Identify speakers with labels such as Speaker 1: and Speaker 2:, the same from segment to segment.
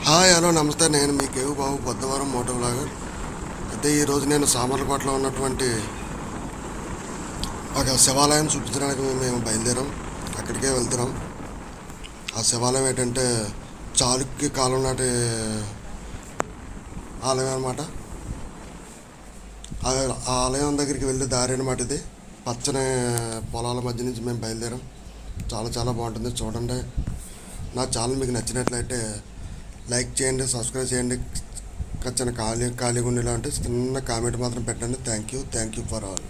Speaker 1: Hi hello నమస్తే. నేను మీ కేవు బాబు Buddhavaram Moto vlogger. అయితే ఈరోజు నేను సామర్లకోటలో ఉన్నటువంటి ఒక శివాలయం చూపించడానికి మేము బయలుదేరాం. అక్కడికే వెళ్తున్నాం. ఆ శివాలయం ఏంటంటే చాళుక్య కాలం నాటి ఆలయం అనమాట. ఆ ఆలయం దగ్గరికి వెళ్ళే దారి అనమాట ఇది. పచ్చని పొలాల మధ్య నుంచి మేము బయలుదేరాం. చాలా చాలా బాగుంటుంది, చూడండి. నా ఛానల్ మీకు నచ్చినట్లయితే లైక్ చేయండి, సబ్స్క్రైబ్ చేయండి. ఖాళీగా ఉండేలా అంటే చిన్న కామెంట్ మాత్రం పెట్టండి. Thank you for all.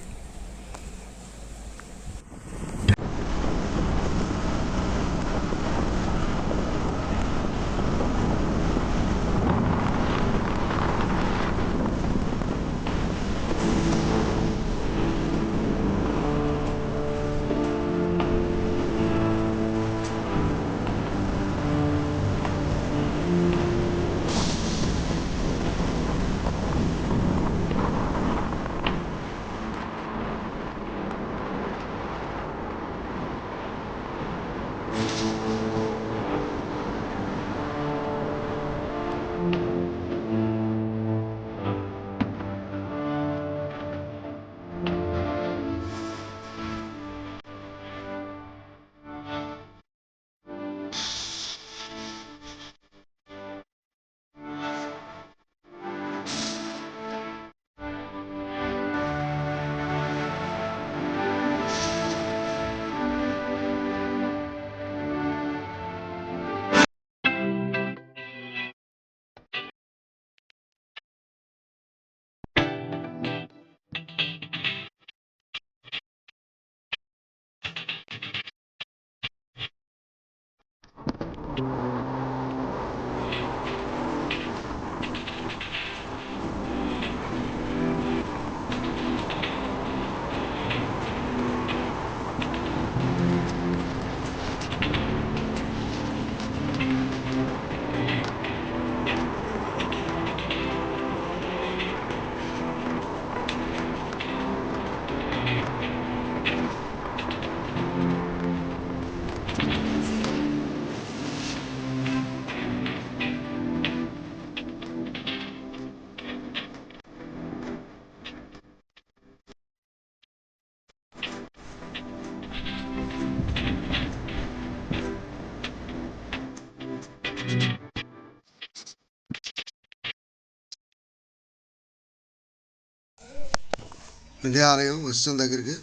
Speaker 1: ఇదే ఆలయం వస్తుంది దగ్గరికి.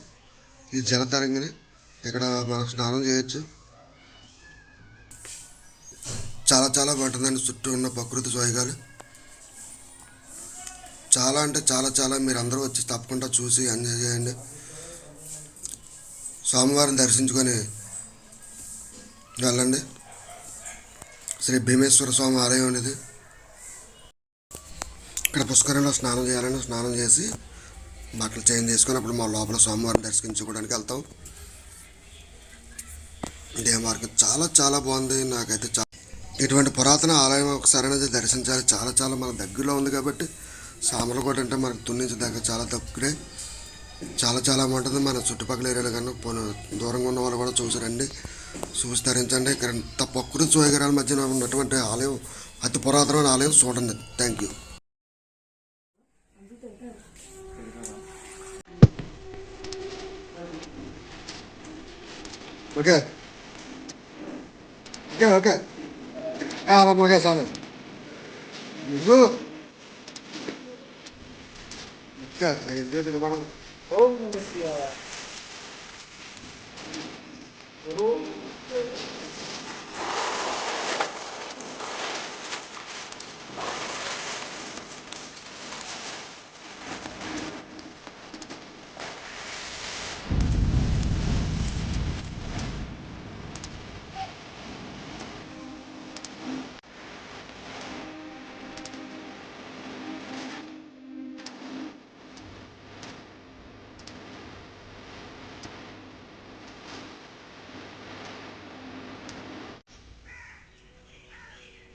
Speaker 1: ఈ జలతరంగిని ఇక్కడ మనం స్నానం చేయొచ్చు. చాలా చాలా బాగుంటుందండి. చుట్టూ ఉన్న ప్రకృతి సోయగాలు చాలా అంటే చాలా చాలా. మీరు అందరూ వచ్చి తప్పకుండా చూసి ఎంజాయ్ చేయండి. స్వామివారిని దర్శించుకొని వెళ్ళండి. శ్రీ భీమేశ్వర స్వామి ఆలయం అనేది. ఇక్కడ పుష్కరంలో స్నానం చేయాలని స్నానం చేసి బట్టలు చేంజ్ చేసుకొని అప్పుడు మా లోపల స్వామివారిని దర్శించుకోవడానికి వెళ్తాం. ఇదే మార్గం చాలా చాలా బాగుంది. నాకైతే ఇటువంటి పురాతన ఆలయం ఒకసారి అనేది దర్శించాలి. చాలా చాలా మన దగ్గరలో ఉంది కాబట్టి సామర్లకోట అంటే మనకు తున్నించి దగ్గర చాలా దగ్గరే. చాలా చాలా బాగుంటుంది. మన చుట్టుపక్కల ఏరియాలో కన్నా దూరంగా ఉన్న వాళ్ళు కూడా చూసారండి, చూసి ధరించండి. ఇక్కడ ఇంత ప్రకృతి సోయగరాల మధ్యన ఉన్నటువంటి ఆలయం, అతి పురాతనమైన ఆలయం. చూడండి. Thank you. Okay okay okay okay sir. ఇదిగో మనం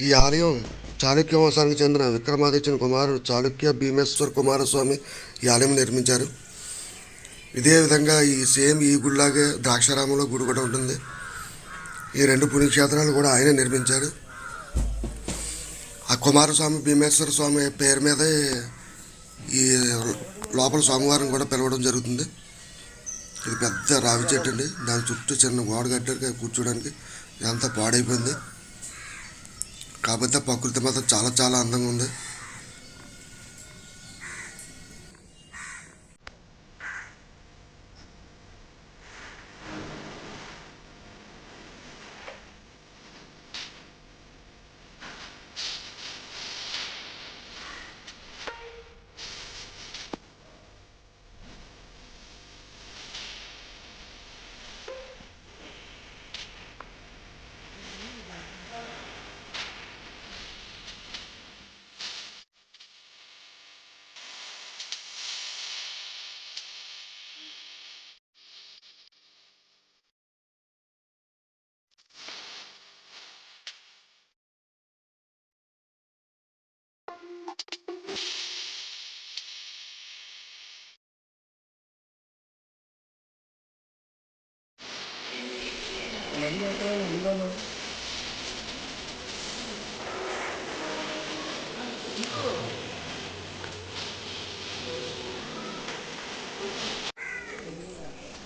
Speaker 1: ఈ ఆలయం చాళుక్య వంశానికి చెందిన విక్రమాదిత్యుని కుమారుడు చాళుక్య భీమేశ్వర కుమారస్వామి ఈ ఆలయం నిర్మించారు. ఇదే విధంగా ఈ గుడిలాగే ద్రాక్షారామంలో గుడి కూడా ఉంటుంది. ఈ రెండు పుణ్యక్షేత్రాలు కూడా ఆయనే నిర్మించారు. ఆ కుమారస్వామి భీమేశ్వర స్వామి పేరు మీదే ఈ లోపల స్వామివారిని కూడా పిలవడం జరుగుతుంది. ఇది పెద్ద రావి చెట్టు అండి. దాని చుట్టూ చిన్న గోడ కట్టారు కూర్చోడానికి. ఇదంతా పాడైపోయింది. కాకపోతే ప్రకృతి మాత్రం చాలా చాలా అందంగా ఉంది.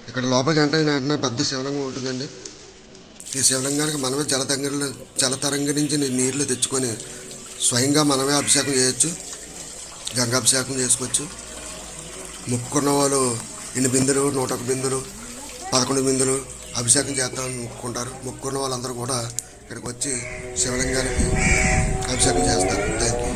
Speaker 1: ఇక్కడ లోపలికి అంటే వెంటనే పెద్ద శివలింగం ఉంటుందండి. ఈ శివలింగానికి మనమే జలతరంగ నుంచి నీళ్ళు తెచ్చుకొని స్వయంగా మనమే అభిషేకం చేయొచ్చు. గంగాభిషేకం చేసుకోవచ్చు. మొక్కుకున్న వాళ్ళు 8 బిందులు, 101 బిందులు, 11 బిందులు అభిషేకం చేస్తామని మొక్కుకుంటారు. మొక్కుకున్న వాళ్ళందరూ కూడా ఇక్కడికి వచ్చి శివలింగానికి అభిషేకం చేస్తారు. Thank you.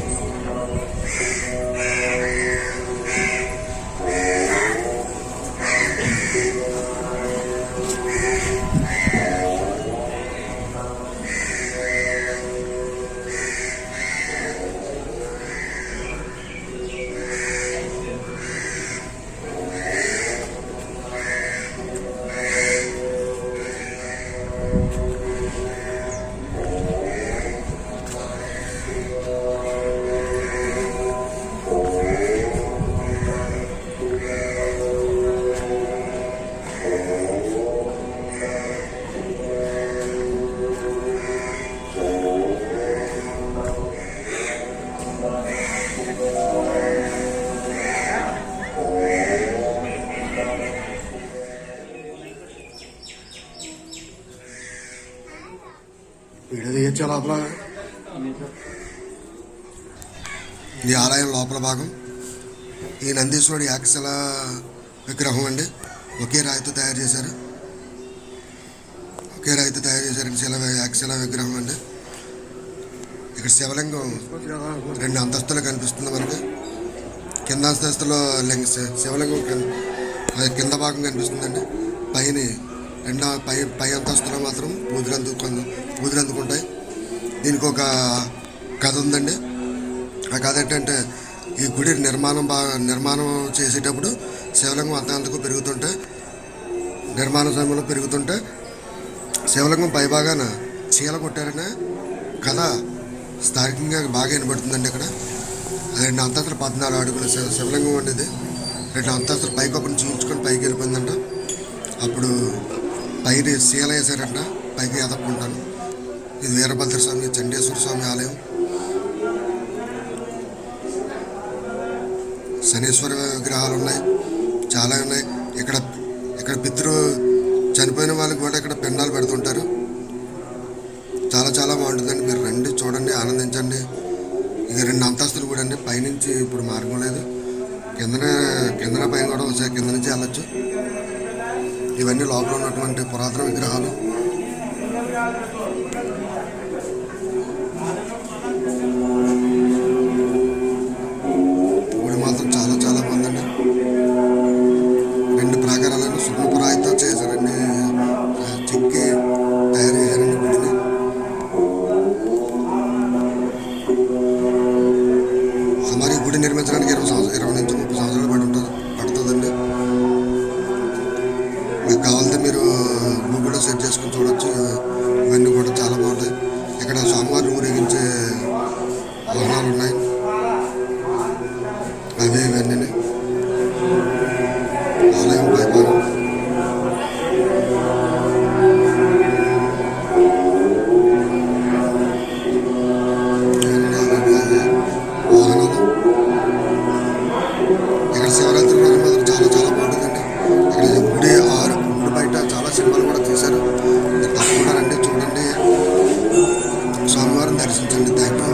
Speaker 1: వీడియో తీయచ్చా లోపల? ఈ ఆలయం లోపల భాగం. ఈ నందీశ్వరుడు యాక్షల విగ్రహం అండి. ఒకే రాయితో తయారు చేశారు. యాక్షల విగ్రహం అండి. ఇక్కడ శివలింగం 2 అంతస్తులు కనిపిస్తుంది మనకి. కింద అంతస్తులో శివలింగం కింద భాగం కనిపిస్తుందండి. పై అంతస్తులో మాత్రం పూజలు అందుకుంటాయి. దీనికి ఒక కథ ఉందండి. ఆ కథ ఏంటంటే, ఈ గుడి నిర్మాణం చేసేటప్పుడు శివలింగం అంతకు పెరుగుతుంటే, నిర్మాణ సమయంలో పెరుగుతుంటే శివలింగం పైభాగాన చీల కొట్టారనే కథ స్థానికంగా బాగా వినబడుతుందండి. ఇక్కడ 2 అంతస్తులు 14 అడుగుల శివలింగం ఉండేది. 2 అంతస్తులు పైకి ఒకటి చూపించుకొని పైకి వెళ్ళిపోయిందంట. అప్పుడు పైన శీల వేసారంట, పైకి ఎదక్కుంటాను. ఇది వీరభద్ర స్వామి, చండేశ్వర స్వామి ఆలయం. శనీశ్వర విగ్రహాలు ఉన్నాయి, చాలా ఉన్నాయి. ఇక్కడ చనిపోయిన వాళ్ళకి కూడా ఇక్కడ పిండాలు పెడుతుంటారు. చాలా చాలా బాగుంటుందండి. మీరు రండి, చూడండి, ఆనందించండి. ఇక 2 అంతస్తులు కూడా అండి. పైనుంచి ఇప్పుడు మార్గం లేదు. కిందన పైన కూడా ఒకసారి కింద నుంచి వెళ్ళొచ్చు. ఇవన్నీ లోపల ఉన్నటువంటి పురాతన విగ్రహాలు. గుడి మాత్రం చాలా చాలా బాగుందండి. 2 ప్రాకారాలను సున్నపు రాయితో చేశారండి. చెక్కి తయారు చేశారండి గుడిని. సుమారు గుడి నిర్మించడానికి 20 నుంచి 30 సంవత్సరాలు పడుతుందండి. మీకు కావాలంటే మీరు గూగుల్లో సెర్చ్ చేసుకుని చూడొచ్చు. ఇవన్నీ కూడా చాలా బాగుంటాయి. ఇక్కడ స్వామివారిని ఊరేగించే వాహనాలు ఉన్నాయి. ఇవన్నీ ఆలయం పైభాగం. స్వామివారిని దర్శించండి. Thank you.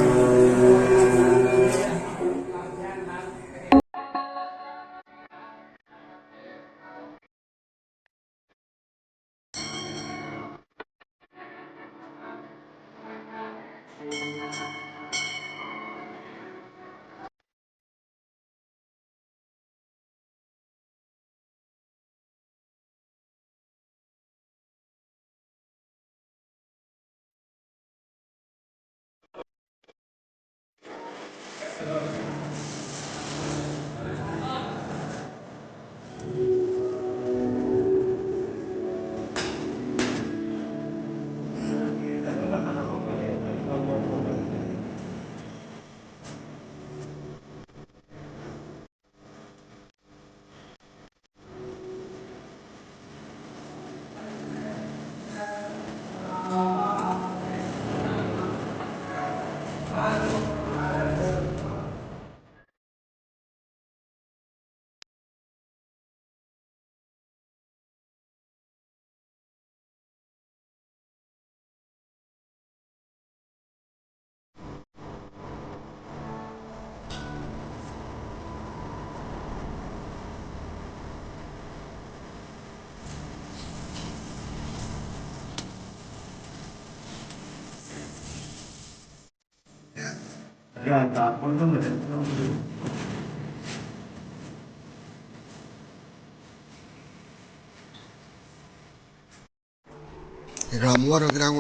Speaker 1: ఇక్కడ అమ్మవారి విగ్రహం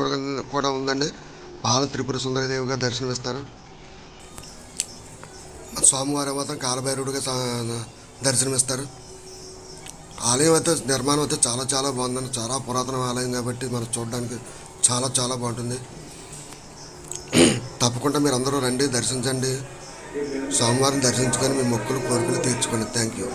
Speaker 1: కూడా ఉందండి. బాల త్రిపుర సుందరదేవిగా దర్శనమిస్తారు. స్వామివారి మాత్రం కాలభైరవుడిగా దర్శనమిస్తారు. ఆలయం అయితే నిర్మాణం అయితే చాలా చాలా బాగుందండి. చాలా పురాతన ఆలయం కాబట్టి మనం చూడడానికి చాలా చాలా బాగుంటుంది. తప్పకుండా మీరు అందరూ రండి, దర్శించండి. స్వామివారిని దర్శించుకొని మీ మొక్కులు కోరికలు తీర్చుకోండి. Thank you.